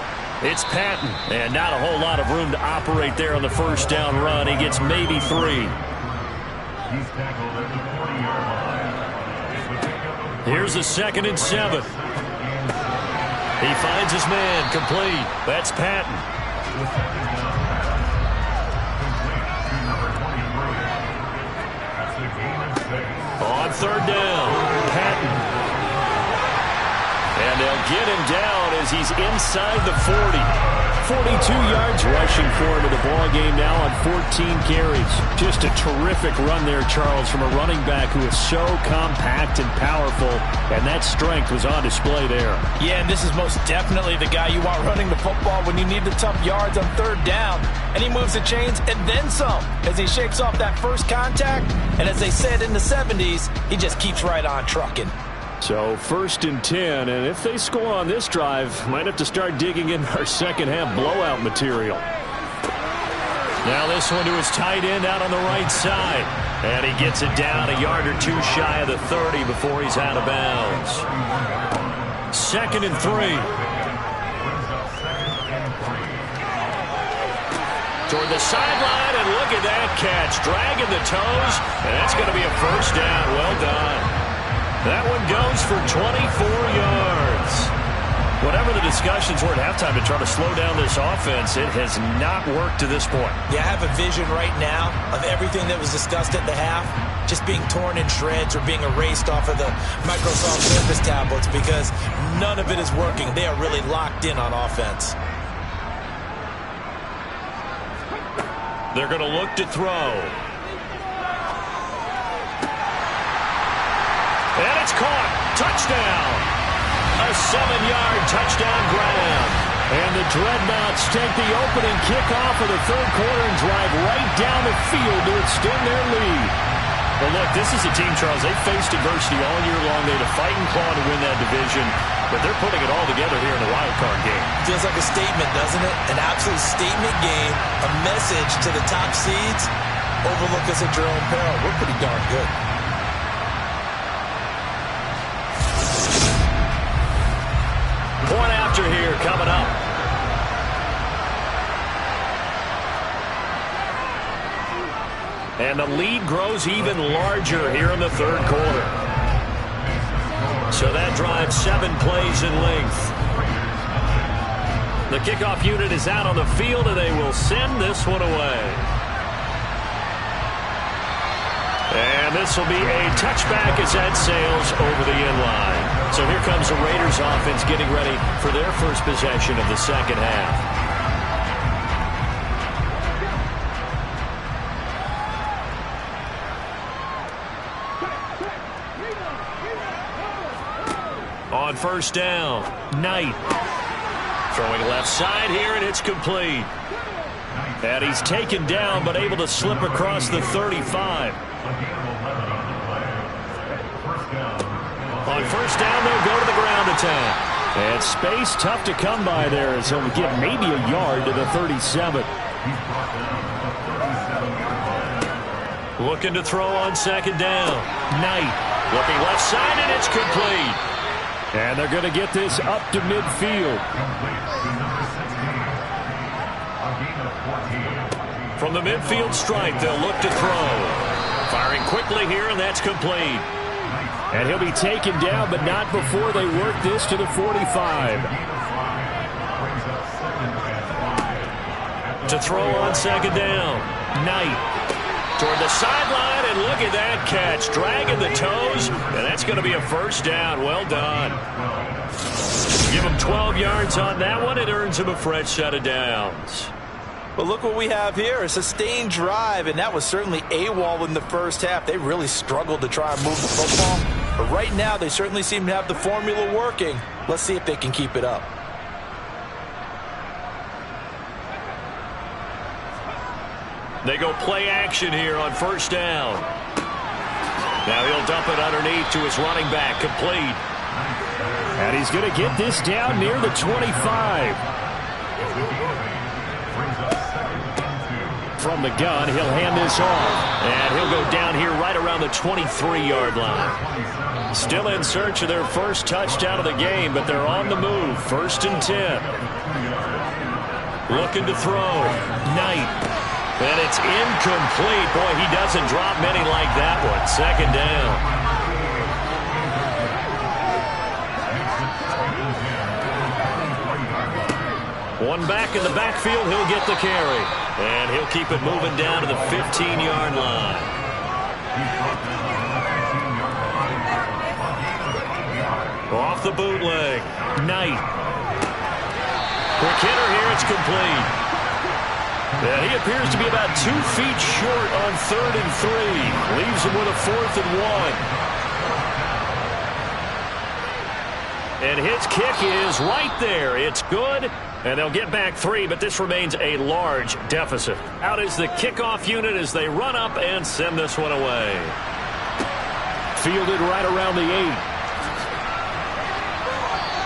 [SPEAKER 2] It's Patton, and not a whole lot of room to operate there on the first down run. He gets maybe 3.
[SPEAKER 5] He's tackled at the 40-yard line.
[SPEAKER 2] Here's a 2nd and 7. He finds his man, complete. That's Patton. On 3rd down, Patton. And they'll get him down as he's inside the 40. 42 yards rushing for him in the ball game now on 14 carries. Just a terrific run there, Charles, from a running back who is so compact and powerful, and that strength was on display there.
[SPEAKER 3] Yeah, and this is most definitely the guy you want running the football when you need the tough yards on 3rd down. And he moves the chains and then some as he shakes off that first contact. And as they said in the 70s, he just keeps right on trucking.
[SPEAKER 2] So 1st and 10, and if they score on this drive, might have to start digging in our second half blowout material. Now this one to his tight end out on the right side. And he gets it down a yard or 2 shy of the 30 before he's out of bounds. 2nd and 3. Toward the sideline, and look at that catch. Dragging the toes, and that's going to be a 1st down. Well done. That one goes for 24 yards. Whatever the discussions were at halftime to try to slow down this offense, it has not worked to this point.
[SPEAKER 3] Yeah, I have a vision right now of everything that was discussed at the half just being torn in shreds or being erased off of the Microsoft Surface tablets because none of it is working. They are really locked in on offense.
[SPEAKER 2] They're going to look to throw. And it's caught. Touchdown. A 7-yard touchdown grab. And the Dreadnoughts take the opening kickoff of the third quarter and drive right down the field to extend their lead. Well, look, this is a team, Charles. They faced adversity all year long. They had to fight and claw to win that division. But they're putting it all together here in the wild card game.
[SPEAKER 3] Feels like a statement, doesn't it? An absolute statement game. A message to the top seeds. Overlook us at your own peril. We're pretty darn good.
[SPEAKER 2] Point after here coming up. And the lead grows even larger here in the third quarter. So that drives 7 plays in length. The kickoff unit is out on the field, and they will send this one away. And this will be a touchback as that sails over the end line. So here comes the Raiders offense getting ready for their first possession of the second half. On first down, Knight. Throwing left side here, and it's complete. And he's taken down, but able to slip across the 35. On first down, they'll go to the ground attack. And space tough to come by there as he'll get maybe a yard to the 37. Looking to throw on second down. Knight looking left side, and it's complete. And they're going to get this up to midfield. From the midfield stripe, they'll look to throw. Firing quickly here, and that's complete. And he'll be taken down, but not before they work this to the 45. To throw on second down. Knight toward the sideline, and look at that catch. Dragging the toes, and that's going to be a first down. Well done. Give him 12 yards on that one. It earns him a fresh set of downs.
[SPEAKER 3] But look what we have here, a sustained drive, and that was certainly AWOL in the first half. They really struggled to try and move the football. But right now, they certainly seem to have the formula working. Let's see if they can keep it up.
[SPEAKER 2] They go play action here on first down. Now he'll dump it underneath to his running back, complete. And he's going to get this down near the 25. From the gun, he'll hand this off. And he'll go down here right around the 23-yard line. Still in search of their first touchdown of the game, but they're on the move. 1st and 10. Looking to throw. Knight. And it's incomplete. Boy, he doesn't drop many like that one. Second down. One back in the backfield, he'll get the carry. And he'll keep it moving down to the 15-yard line. Off the bootleg. Knight. Quick hitter here, it's complete. And he appears to be about 2 feet short on 3rd and 3. Leaves him with a 4th and 1. And his kick is right there. It's good. And they'll get back 3, but this remains a large deficit. Out is the kickoff unit as they run up and send this one away. Fielded right around the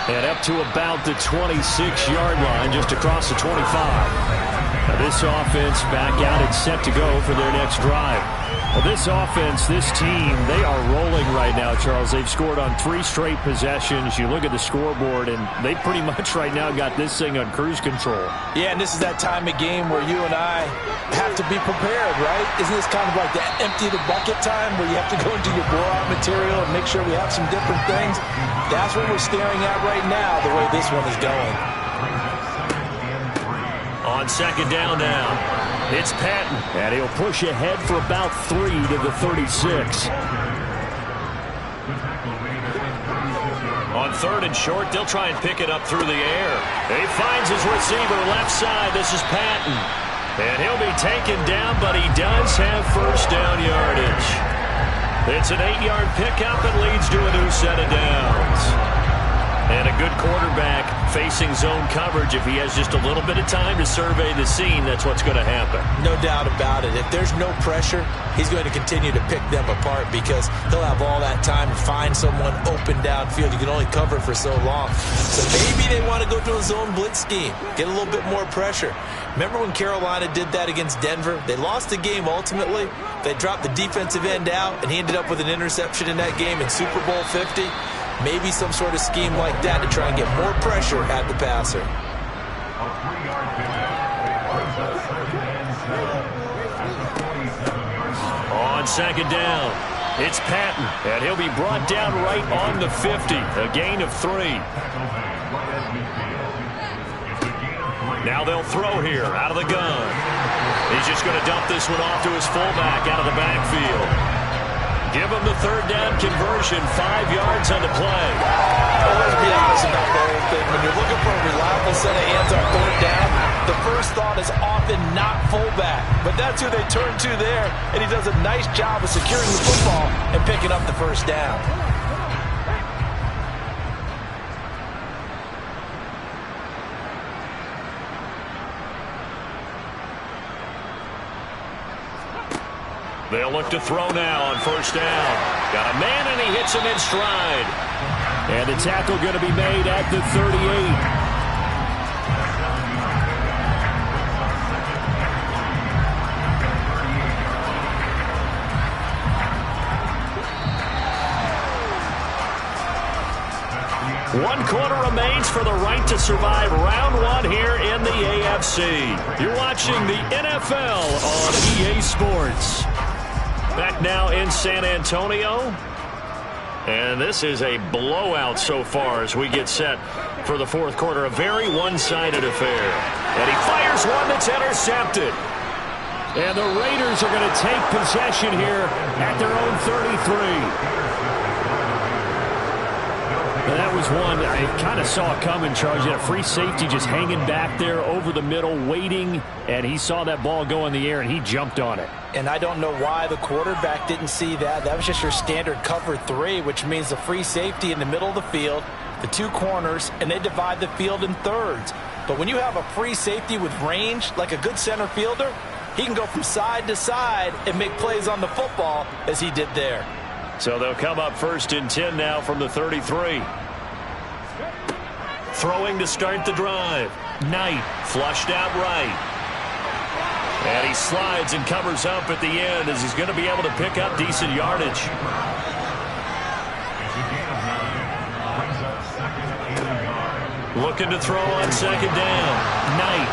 [SPEAKER 2] 8. And up to about the 26-yard line, just across the 25. Now this offense back out and set to go for their next drive. Well, this offense, this team, they are rolling right now, Charles. They've scored on 3 straight possessions. You look at the scoreboard, and they pretty much right now got this thing on cruise control.
[SPEAKER 3] Yeah, and this is that time of game where you and I have to be prepared, right? Isn't this kind of like that empty the bucket time where you have to go into your blowout material and make sure we have some different things? That's what we're staring at right now, the way this one is going.
[SPEAKER 2] On second down now, it's Patton. And he'll push ahead for about 3 to the 36. On 3rd and short, they'll try and pick it up through the air. He finds his receiver left side. This is Patton. And he'll be taken down, but he does have first down yardage. It's an 8-yard pickup and leads to a new set of downs. And a good quarterback facing zone coverage. If he has just a little bit of time to survey the scene, that's what's going to happen.
[SPEAKER 3] No doubt about it. If there's no pressure, he's going to continue to pick them apart because he'll have all that time to find someone open downfield. You can only cover for so long. So maybe they want to go to a zone blitz scheme, get a little bit more pressure. Remember when Carolina did that against Denver? They lost the game ultimately. They dropped the defensive end out, and he ended up with an interception in that game in Super Bowl 50. Maybe some sort of scheme like that to try and get more pressure at the passer.
[SPEAKER 2] second down. It's Patton, and he'll be brought down right on the 50, a gain of 3. Now they'll throw here out of the gun. He's just going to dump this one off to his fullback out of the backfield. Give him the third down conversion, 5 yards on the play.
[SPEAKER 3] Well, let's be honest about the whole thing. When you're looking for a reliable set of hands on third down, the first thought is often not fullback. But that's who they turn to there, and he does a nice job of securing the football and picking up the first down.
[SPEAKER 2] They'll look to throw now on first down. Got a man, and he hits him in stride. And the tackle going to be made at the 38. One quarter remains for the right to survive round 1 here in the AFC. You're watching the NFL on EA Sports. Back now in San Antonio. And this is a blowout so far as we get set for the fourth quarter. A very one-sided affair. And he fires one that's intercepted. And the Raiders are going to take possession here at their own 33. And that was one I kind of saw coming, Charles. You had a free safety just hanging back there over the middle, waiting, and he saw that ball go in the air, and he jumped on it.
[SPEAKER 3] And I don't know why the quarterback didn't see that. That was just your standard cover 3, which means the free safety in the middle of the field, the 2 corners, and they divide the field in thirds. But when you have a free safety with range, like a good center fielder, he can go from side to side and make plays on the football as he did there.
[SPEAKER 2] So they'll come up 1st and 10 now from the 33. Throwing to start the drive. Knight flushed out right. And he slides and covers up at the end as he's going to be able to pick up decent yardage. Looking to throw on second down. Knight.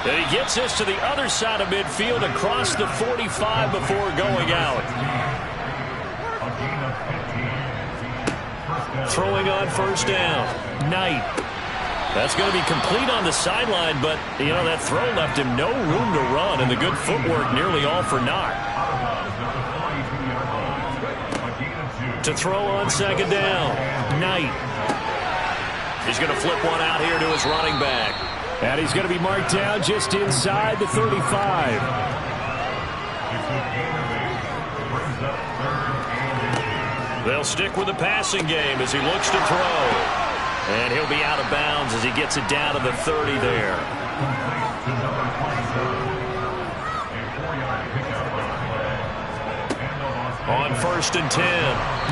[SPEAKER 2] And he gets this to the other side of midfield across the 45 before going out. Throwing on first down. Knight. That's going to be complete on the sideline, but, you know, that throw left him no room to run, and the good footwork nearly all for naught. To throw on second down. Knight. He's going to flip one out here to his running back. And he's going to be marked down just inside the 35. They'll stick with the passing game as he looks to throw. And he'll be out of bounds as he gets it down to the 30 there. On 1st and 10.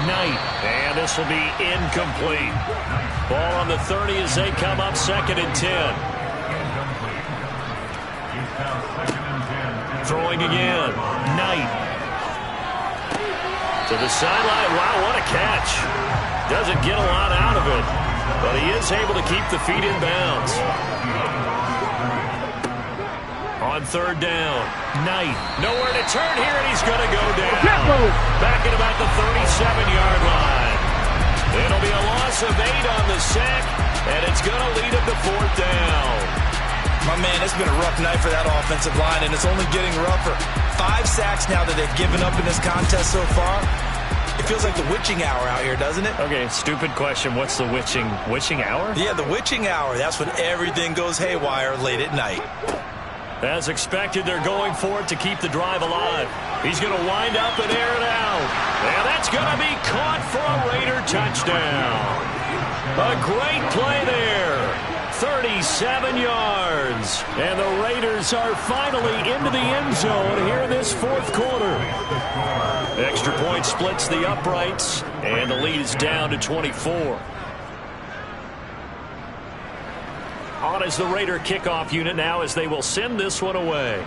[SPEAKER 2] Knight. And this will be incomplete. Ball on the 30 as they come up 2nd and 10. Throwing again. Knight. To the sideline. Wow, what a catch. Doesn't get a lot out of it, but he is able to keep the feet in bounds. On 3rd down. Knight. Nowhere to turn here, and he's going to go down. Back at about the 37-yard line. It'll be a loss of 8 on the sack, and it's going to lead him to 4th down.
[SPEAKER 3] My man, it's been a rough night for that offensive line, and it's only getting rougher. 5 sacks now that they've given up in this contest so far. It feels like the witching hour out here, doesn't it?
[SPEAKER 2] Okay, stupid question. What's the witching hour?
[SPEAKER 3] Yeah, the witching hour. That's when everything goes haywire late at night.
[SPEAKER 2] As expected, they're going for it to keep the drive alive. He's going to wind up and air it out. And that's going to be caught for a Raider touchdown. A great play there. 37 yards. And the Raiders are finally into the end zone here in this 4th quarter. Extra point splits the uprights, and the lead is down to 24. On is the Raider kickoff unit now as they will send this one away.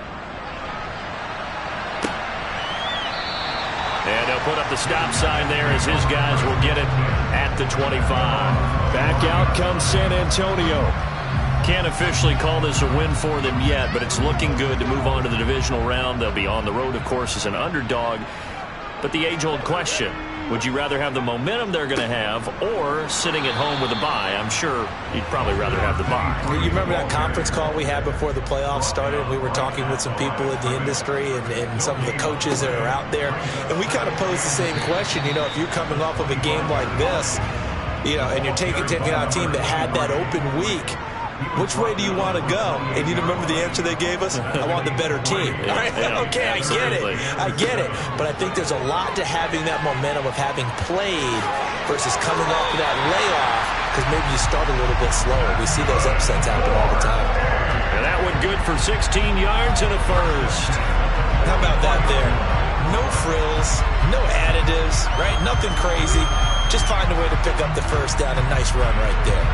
[SPEAKER 2] And they'll put up the stop sign there as his guys will get it at the 25. Back out comes San Antonio. Can't officially call this a win for them yet, but it's looking good to move on to the divisional round. They'll be on the road, of course, as an underdog. But the age-old question, would you rather have the momentum they're going to have or sitting at home with a bye? I'm sure you'd probably rather have the bye.
[SPEAKER 3] You remember that conference call we had before the playoffs started? We were talking with some people in the industry and some of the coaches that are out there, and we kind of posed the same question. You know, if you're coming off of a game like this, you know, and you're taking out a team that had that open week, which way do you want to go? And you remember the answer they gave us? I want the better team. All right?
[SPEAKER 2] Yeah,
[SPEAKER 3] okay,
[SPEAKER 2] absolutely.
[SPEAKER 3] I get it. But I think there's a lot to having that momentum of having played versus coming off of that layoff, because maybe you start a little bit slower. We see those upsets happen all the time.
[SPEAKER 2] And that one good for 16 yards and a first.
[SPEAKER 3] How about that there? No frills, no additives, right? Nothing crazy. Just find a way to pick up the first down. A nice run right there.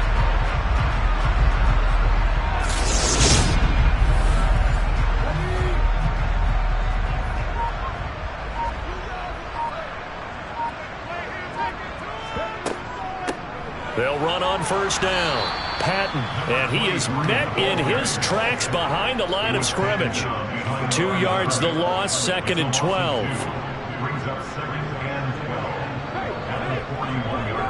[SPEAKER 2] They'll run on first down. Patton, and he is met in his tracks behind the line of scrimmage. 2 yards the loss, 2nd and 12.
[SPEAKER 5] Brings up 2nd and 12. At the 41-yard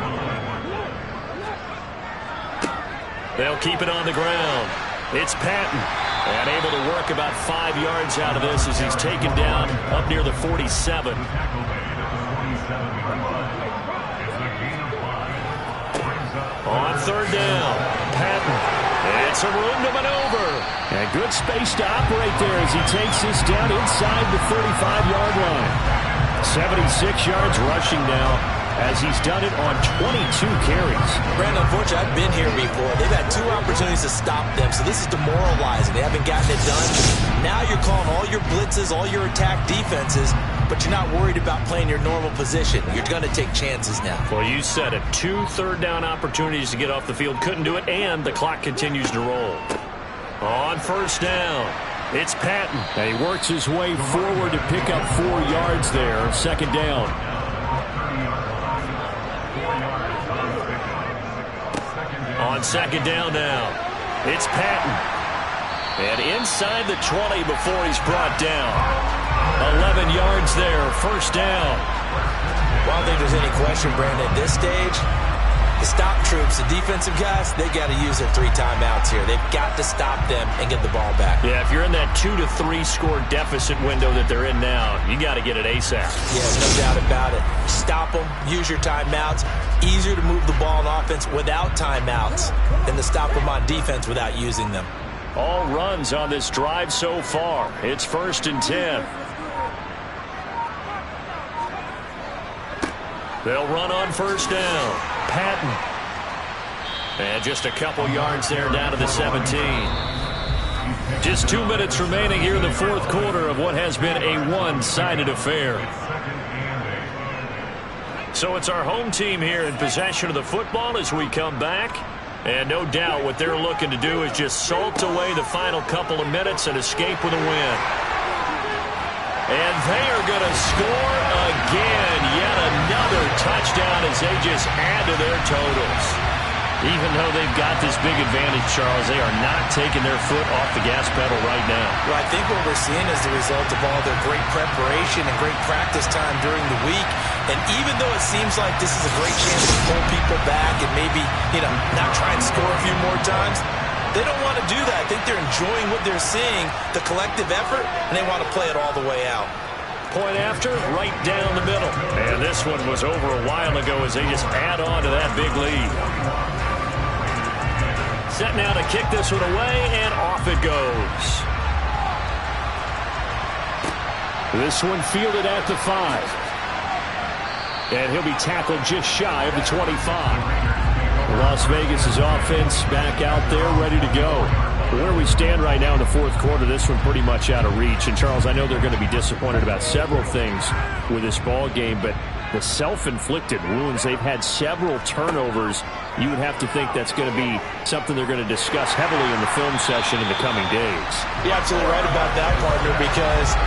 [SPEAKER 5] line.
[SPEAKER 2] They'll keep it on the ground. It's Patton, and able to work about 5 yards out of this as he's taken down up near the 47. On third down, Patton. It's a room to maneuver. And good space to operate there as he takes this down inside the 35-yard line. 76 yards rushing now as he's done it on 22 carries.
[SPEAKER 3] Brandon, unfortunately, I've been here before. They've had 2 opportunities to stop them, so this is demoralizing. They haven't gotten it done. Now you're calling all your blitzes, all your attack defenses, but you're not worried about playing your normal position. You're going to take chances now.
[SPEAKER 2] Well, you said it. 2 third-down opportunities to get off the field. Couldn't do it, and the clock continues to roll. On first down, it's Patton. And he works his way forward to pick up 4 yards there. 2nd down. On 2nd down now, it's Patton. And inside the 20 before he's brought down. 11 yards there, 1st down.
[SPEAKER 3] Well, I don't think there's any question, Brandon, at this stage, the stop troops, the defensive guys, they got to use their 3 timeouts here. They've got to stop them and get the ball back.
[SPEAKER 2] Yeah, if you're in that 2 to 3 score deficit window that they're in now, you got to get it ASAP.
[SPEAKER 3] Yeah, no doubt about it. Stop them, use your timeouts. Easier to move the ball on offense without timeouts than to stop them on defense without using them.
[SPEAKER 2] All runs on this drive so far. It's 1st and 10. They'll run on first down. Patton. And just a couple yards there down to the 17. Just 2 minutes remaining here in the 4th quarter of what has been a one-sided affair. So it's our home team here in possession of the football as we come back. And no doubt what they're looking to do is just salt away the final couple of minutes and escape with a win. And they are going to score again. Yet another touchdown as they just add to their totals. Even though they've got this big advantage, Charles, they are not taking their foot off the gas pedal right now.
[SPEAKER 3] Well, I think what we're seeing is the result of all their great preparation and great practice time during the week. And even though it seems like this is a great chance to pull people back and maybe, not try and score a few more times, they don't want to do that. I think they're enjoying what they're seeing, the collective effort, and they want to play it all the way out.
[SPEAKER 2] Point after, right down the middle. And this one was over a while ago as they just add on to that big lead. Set now to kick this one away, and off it goes. This one fielded at the 5. And he'll be tackled just shy of the 25. Las Vegas' offense back out there, ready to go. Where we stand right now in the 4th quarter, this one pretty much out of reach. And, Charles, I know they're going to be disappointed about several things with this ball game, but the self-inflicted wounds, they've had several turnovers. You would have to think that's going to be something they're going to discuss heavily in the film session in the coming days.
[SPEAKER 3] You're absolutely right about that, partner, because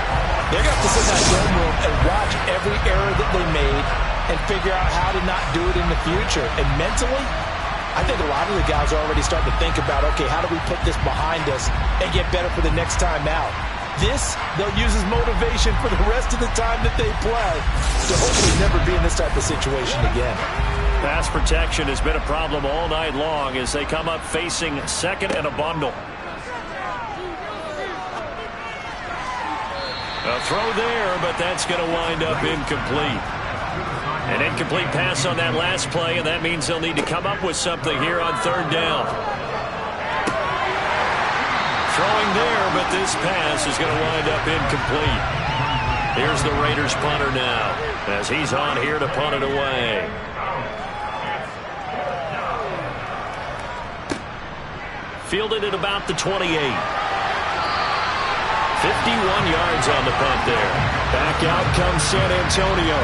[SPEAKER 3] they're going to have to sit in that film room and watch every error that they made and figure out how to not do it in the future. And mentally, I think a lot of the guys are already starting to think about, okay, how do we put this behind us and get better for the next time out? This, they'll use as motivation for the rest of the time that they play to hopefully never be in this type of situation again.
[SPEAKER 2] Pass protection has been a problem all night long as they come up facing second and a bundle. A throw there, but that's going to wind up incomplete. An incomplete pass on that last play, and that means they'll need to come up with something here on third down. Throwing there, but this pass is going to wind up incomplete. Here's the Raiders punter now as he's on here to punt it away. Fielded at about the 28. 51 yards on the punt there. Back out comes San Antonio.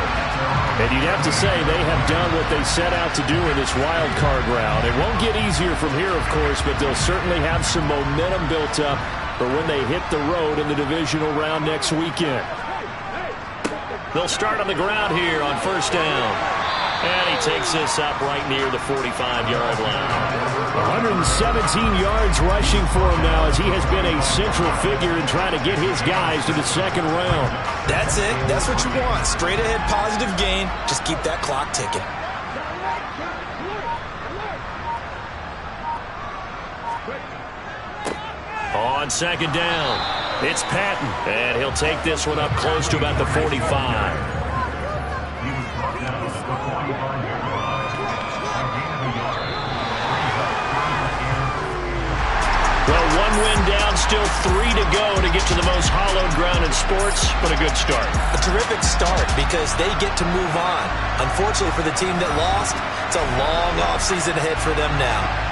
[SPEAKER 2] And you'd have to say they have done what they set out to do in this wild card round. It won't get easier from here, of course, but they'll certainly have some momentum built up for when they hit the road in the divisional round next weekend. They'll start on the ground here on first down. And he takes this up right near the 45-yard line. 117 yards rushing for him now as he has been a central figure in trying to get his guys to the second round.
[SPEAKER 3] That's it. That's what you want. Straight ahead positive gain. Just keep that clock ticking.
[SPEAKER 2] On second down, it's Patton. And he'll take this one up close to about the 45. Well, one win down, still 3 to go to get to the most hallowed ground in sports, but a good start.
[SPEAKER 3] A terrific start because they get to move on. Unfortunately for the team that lost, it's a long offseason ahead for them now.